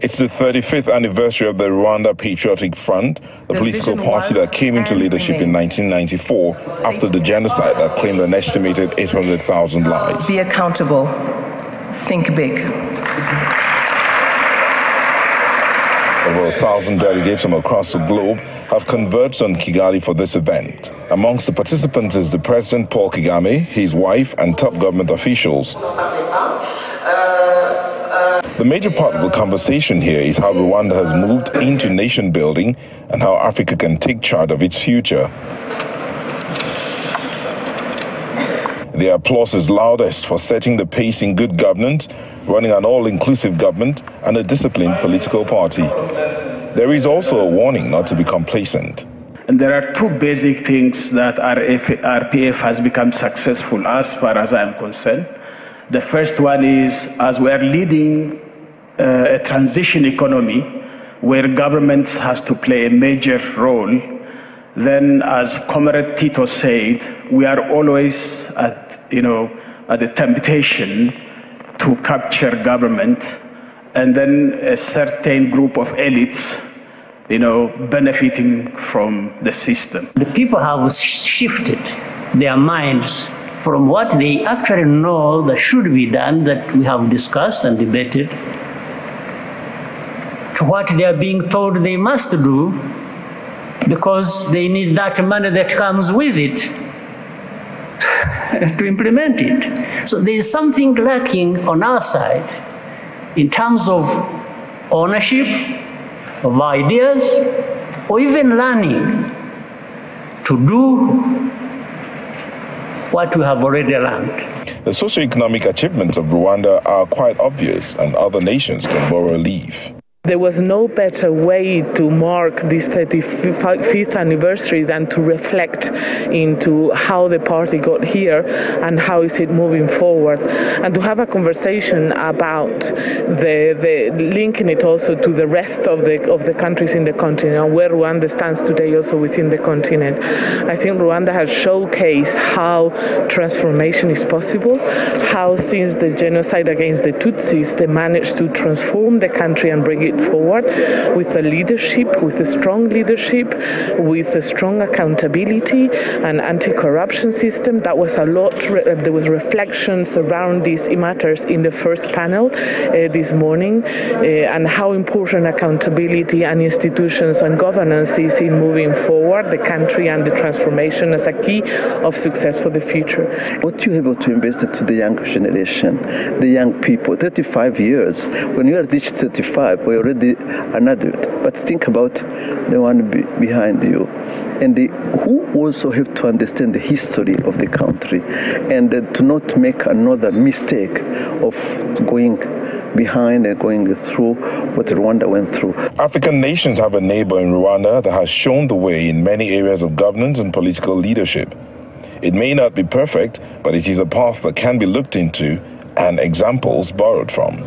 It's the 35th anniversary of the Rwanda Patriotic Front, the political party that came into leadership in 1994 after the genocide that claimed an estimated 800,000 lives. Be accountable. Think big. Over 1,000 delegates from across the globe have converged on Kigali for this event. Amongst the participants is the President Paul Kagame, his wife, and top government officials. The major part of the conversation here is how Rwanda has moved into nation building and how Africa can take charge of its future. The applause is loudest for setting the pace in good governance, running an all-inclusive government, and a disciplined political party. There is also a warning not to be complacent. And there are two basic things that RPF has become successful as far as I am concerned. The first one is, as we are leading a transition economy where government has to play a major role, then as Comrade Tito said, we are always at the temptation to capture government and then a certain group of elites benefiting from the system. The people have shifted their minds from what they actually know that should be done, that we have discussed and debated, to what they are being told they must do because they need that money that comes with it to implement it. So there is something lacking on our side in terms of ownership of ideas or even learning to do what we have already learned. The socio-economic achievements of Rwanda are quite obvious, and other nations can borrow a leaf. There was no better way to mark this 35th anniversary than to reflect into how the party got here and how is it moving forward, and to have a conversation about the linking it also to the rest of the countries in the continent and where Rwanda stands today also within the continent. I think Rwanda has showcased how transformation is possible, how since the genocide against the Tutsis they managed to transform the country and bring it forward with a leadership, with a strong leadership, with a strong accountability and anti-corruption system. That was a lot. There was reflections around these matters in the first panel this morning, and how important accountability and institutions and governance is in moving forward the country and the transformation as a key of success for the future. What you're able to invest to the young generation, the young people, 35 years. When you are reached 35, we're already an adult, but think about the one behind you, and who also have to understand the history of the country and to not make another mistake of going behind and going through what Rwanda went through. African nations have a neighbor in Rwanda that has shown the way in many areas of governance and political leadership. It may not be perfect, but it is a path that can be looked into and examples borrowed from.